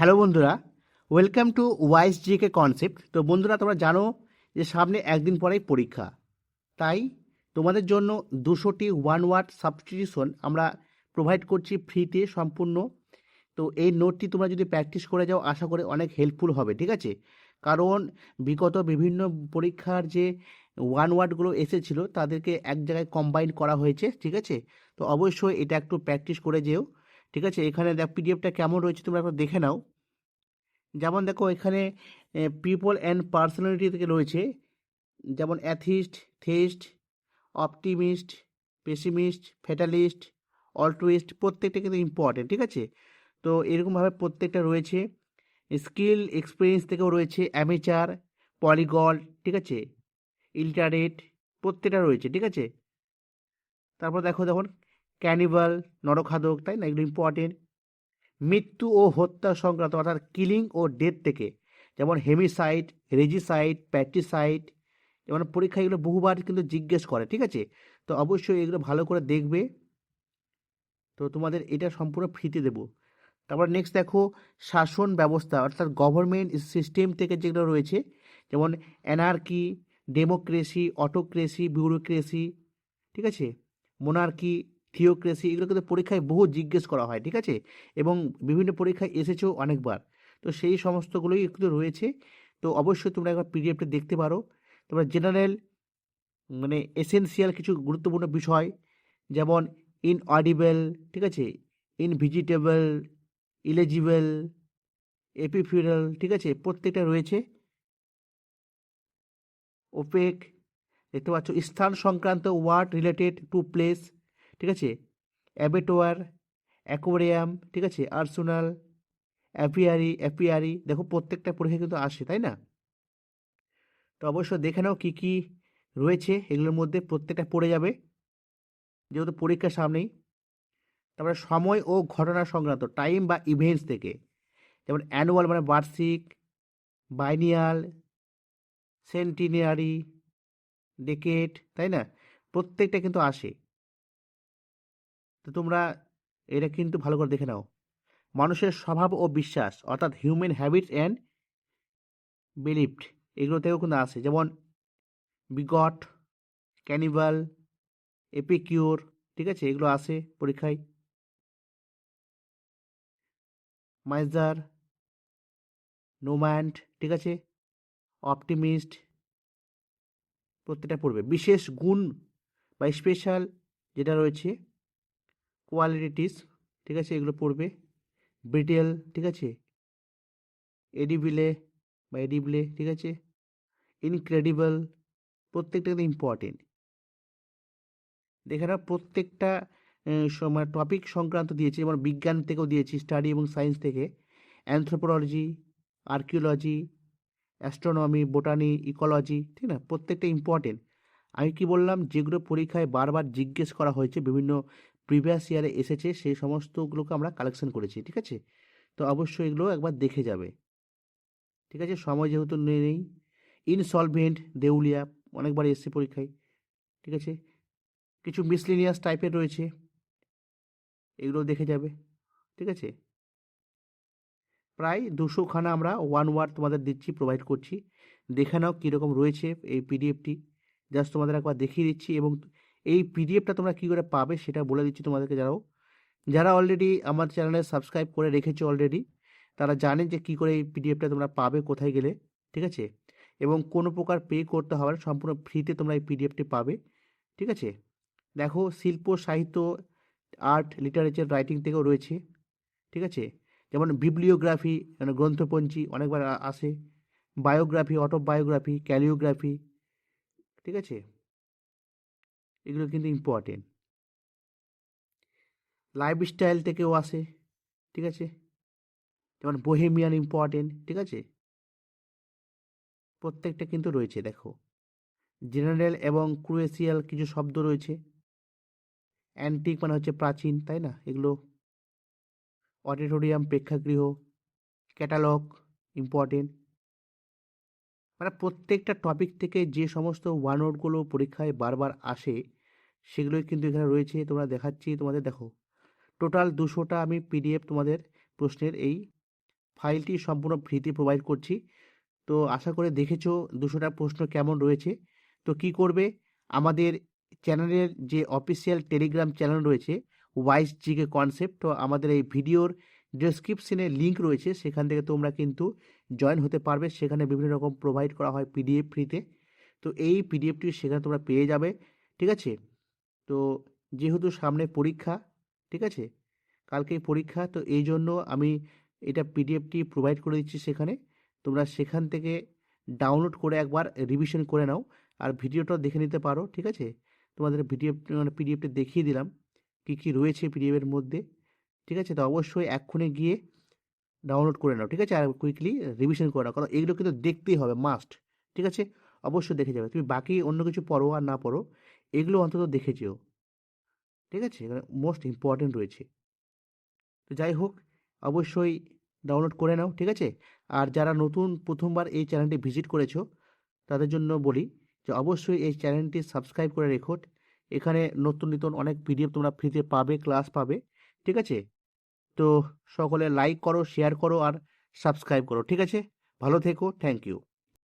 Hello বন্ধুরা, welcome to wise GK concept. তো বন্ধুরা, তোমরা জানো যে সামনে একদিন পরেই পরীক্ষা, তাই তোমাদের জন্য 200টি ওয়ান ওয়ার্ড সাবস্টিটিউশন আমরা প্রোভাইড করছি ফ্রিতে সম্পূর্ণ। তো এই নোটটি তোমরা যদি প্র্যাকটিস করে যাও, আশা করি অনেক হেল্পফুল হবে, ঠিক আছে? কারণ বিগত বিভিন্ন পরীক্ষার যে ওয়ান ওয়ার্ডগুলো এসেছিল তাদেরকে এক জায়গায় কম্বাইন করা হয়েছে, ঠিক আছে? তো অবশ্যই এটা একটু প্র্যাকটিস করে যেও, ঠিক আছে? এখানে দেখ পিডিএফটা কেমন রয়েছে তোমরা একবার দেখে নাও। যেমন দেখো এখানে পিপল অ্যান্ড পার্সোনালিটি থেকে রয়েছে, যেমন অ্যাথিস্ট, থেইস্ট, অপটিমিস্ট, পেসিমিস্ট, ফ্যাটালিস্ট, অল্ট্রুইস্ট, প্রত্যেকটা কিন্তু ইম্পর্টেন্ট, ঠিক আছে? তো এরকমভাবে প্রত্যেকটা রয়েছে। স্কিল এক্সপিরিয়েন্স থেকেও রয়েছে, অ্যামেচার, পলিগল, ঠিক আছে, ইলিটারেট, প্রত্যেকটা রয়েছে, ঠিক আছে? তারপর দেখো দেখুন, ক্যানিবাল, নরখাদক, তাই না, এগুলো ইম্পর্টেন্ট। মৃত্যু ও হত্যা সংক্রান্ত অর্থাৎ কিলিং ও ডেথ থেকে, যেমন হেমিসাইড, রেজিসাইড, প্যাট্রিসাইড, যেমন পরীক্ষা এগুলো বহুবার কিন্তু জিজ্ঞেস করে, ঠিক আছে? তো অবশ্যই এগুলো ভালো করে দেখবে। তো তোমাদের এটা সম্পূর্ণ ফ্রিতে দেবো। তারপর নেক্সট দেখো, শাসন ব্যবস্থা অর্থাৎ গভর্নমেন্ট সিস্টেম থেকে যেগুলো রয়েছে, যেমন অ্যানার্কি, ডেমোক্রেসি, অটোক্রেসি, বিউরোক্রেসি, ঠিক আছে, মোনার্কি, থিওক্রেসি, এগুলো কিন্তু পরীক্ষায় বহু জিজ্ঞেস করা হয়, ঠিক আছে? এবং বিভিন্ন পরীক্ষায় এসেছেও অনেকবার। তো সেই সমস্তগুলোই কিন্তু রয়েছে। তো অবশ্যই তোমরা একবার পিডিএফটা দেখতে পারো। তোমরা জেনারেল মানে এসেনশিয়াল কিছু গুরুত্বপূর্ণ বিষয়, যেমন ইনঅডিবল, ঠিক আছে, ইনভিজিটেবল, ইলেজিবল, এপিফিউরাল, ঠিক আছে, প্রত্যেকটা রয়েছে। ওপেক, দেখতে পাচ্ছ, স্থান সংক্রান্ত ওয়ার্ড রিলেটেড টু প্লেস, ঠিক আছে, অ্যাবেটোয়ার, অ্যাকোয়ারিয়াম, ঠিক আছে, আর্সেনাল, অ্যাপিয়ারি, দেখো প্রত্যেকটা পরীক্ষা কিন্তু আসে, তাই না? তো অবশ্যই দেখে নাও কী কী রয়েছে এগুলোর মধ্যে, প্রত্যেকটা পড়ে যাবে যেহেতু পরীক্ষার সামনেই। তারপরে সময় ও ঘটনা সংক্রান্ত, টাইম বা ইভেন্টস থেকে, যেমন অ্যানুয়াল মানে বার্ষিক, বাইনিয়াল, সেন্টিনারি, ডেকেড, তাই না, প্রত্যেকটা কিন্তু আসে। তো তোমরা এটা কিন্তু ভালো করে দেখে নাও। মানুষের স্বভাব ও বিশ্বাস অর্থাৎ হিউম্যান হ্যাবিটস অ্যান্ড বিলিফড, এগুলো থেকেও কিন্তু আসে, যেমন বিগট, ক্যানিবাল, এপিকিউর, ঠিক আছে, এগুলো আসে পরীক্ষায়। মাইজার, নোম্যান্ড, ঠিক আছে, অপটিমিস্ট, প্রত্যেকটা পড়বে। বিশেষ গুণ বা স্পেশাল যেটা রয়েছে, কোয়ালিটিস, ঠিক আছে, এগুলো পড়বে। ব্রিটেল, ঠিক আছে, এডিবিলে বা এডিবলে, ঠিক আছে, ইনক্রেডিবল, প্রত্যেকটা কিন্তু ইম্পর্টেন্ট। দেখে নাও প্রত্যেকটা মানে টপিক সংক্রান্ত দিয়েছি, যেমন বিজ্ঞান থেকেও দিয়েছি, স্টাডি এবং সায়েন্স থেকে, anthropology, archaeology, astronomy, botany, ecology, ঠিক না, প্রত্যেকটা ইম্পর্টেন্ট। আমি কি বললাম, যেগুলো পরীক্ষায় বারবার জিজ্ঞেস করা হয়েছে, বিভিন্ন প্রিভিয়াস ইয়ারে এসেছে, সেই সমস্তগুলোকে আমরা কালেকশন করেছি, ঠিক আছে? তো অবশ্যই এগুলো একবার দেখে যাবে, ঠিক আছে? সময় যেহেতু নেই। ইনসলভেন্ট, দেউলিয়া, অনেকবার এসছে পরীক্ষায়, ঠিক আছে? কিছু মিসলিনিয়াস টাইপের রয়েছে, এগুলো দেখে যাবে, ঠিক আছে? প্রায় 200খানা আমরা ওয়ান ওয়ার্ড তোমাদের দিচ্ছি, প্রোভাইড করছি। দেখে নাও কীরকম রয়েছে এই পিডিএফটি, জাস্ট তোমাদের একবার দেখিয়ে দিচ্ছি। এবং এই পিডিএফটা তোমরা কী করে পাবে সেটা বলে দিচ্ছি তোমাদেরকে। যারা অলরেডি আমার চ্যানেলে সাবস্ক্রাইব করে রেখেছো অলরেডি, তারা জানে যে কী করে এই পিডিএফটা তোমরা পাবে, কোথায় গেলে, ঠিক আছে? এবং কোনো প্রকার পে করতে হবে না, সম্পূর্ণ ফ্রিতে তোমরা এই পিডিএফটি পাবে, ঠিক আছে? দেখো, শিল্প, সাহিত্য, আর্ট, লিটারেচার, রাইটিং থেকেও রয়েছে, ঠিক আছে, যেমন বিবলিওগ্রাফি মানে গ্রন্থপঞ্জি অনেকবার আসে, বায়োগ্রাফি, অটোবায়োগ্রাফি, ক্যালিওগ্রাফি, ঠিক আছে, এগুলো কিন্তু ইম্পর্টেন্ট। লাইফস্টাইল থেকেও আসে, ঠিক আছে, যেমন বোহেমিয়ান ইম্পর্টেন্ট, ঠিক আছে, প্রত্যেকটা কিন্তু রয়েছে। দেখো, জেনারেল এবং ক্রুয়েশিয়াল কিছু শব্দ রয়েছে, অ্যান্টিক মানে হচ্ছে প্রাচীন, তাই না, এগুলো। অডিটোরিয়াম, প্রেক্ষাগৃহ, ক্যাটালগ, ইম্পর্টেন্ট। মানে প্রত্যেকটা টপিক থেকে যে সমস্ত ওয়ান ওয়ার্ডগুলো পরীক্ষায় বারবার আসে, সেগুলোই কিন্তু এখানে রয়েছে। তোমরা দেখাচ্ছি তোমাদের, দেখো, টোটাল 200টা আমি পিডিএফ তোমাদের প্রশ্নের এই ফাইলটি সম্পূর্ণ ফ্রিতে প্রোভাইড করছি। তো আশা করে দেখেছো 200টা প্রশ্ন কেমন রয়েছে। তো কি করবে, আমাদের চ্যানেলের যে অফিসিয়াল টেলিগ্রাম চ্যানেল রয়েছে ওয়াইস জিকে কনসেপ্ট, তো আমাদের এই ভিডিওর ডেসক্রিপশনে লিঙ্ক রয়েছে, সেখান থেকে তোমরা কিন্তু জয়েন হতে পারবে। সেখানে বিভিন্ন রকম প্রোভাইড করা হয় পিডিএফ ফ্রিতে। তো এই পিডিএফটি সেখানে তোমরা পেয়ে যাবে, ঠিক আছে। তো যেহেতু সামনে পরীক্ষা, ঠিক আছে, কালকেই পরীক্ষা, তো এই জন্য আমি এটা পিডিএফটি প্রোভাইড করে দিচ্ছি সেখানে। তোমরা সেখান থেকে ডাউনলোড করে একবার রিভিশন করে নাও, আর ভিডিওটাও দেখে নিতে পারো, ঠিক আছে। তোমাদের ভিডিও মানে পিডিএফটা দেখিয়ে দিলাম কী কী রয়েছে পিডিএফের মধ্যে, ঠিক আছে। তো অবশ্যই এক্ষুনি গিয়ে ডাউনলোড করে নাও, ঠিক আছে, আর কুইকলি রিভিশন করে নাও, কারণ এগুলো কিন্তু দেখতেই হবে, মাস্ট, ঠিক আছে। অবশ্যই দেখে যাবে, তুমি বাকি অন্য কিছু পড়ো আর না পড়ো, এগুলো অন্তত দেখে যেও, ঠিক আছে, এখানে মোস্ট ইম্পর্টেন্ট রয়েছে। তো যাই হোক, অবশ্যই ডাউনলোড করে নাও, ঠিক আছে। আর যারা নতুন প্রথমবার এই চ্যানেলটি ভিজিট করেছো তাদের জন্য বলি যে অবশ্যই এই চ্যানেলটি সাবস্ক্রাইব করে রেখো। এখানে নতুন নতুন অনেক পিডিএফ তোমরা ফ্রিতে পাবে, ক্লাস পাবে, ঠিক আছে। তো সকলে লাইক করো, শেয়ার করো আর সাবস্ক্রাইব করো, ঠিক আছে। ভালো থেকো, থ্যাংক ইউ।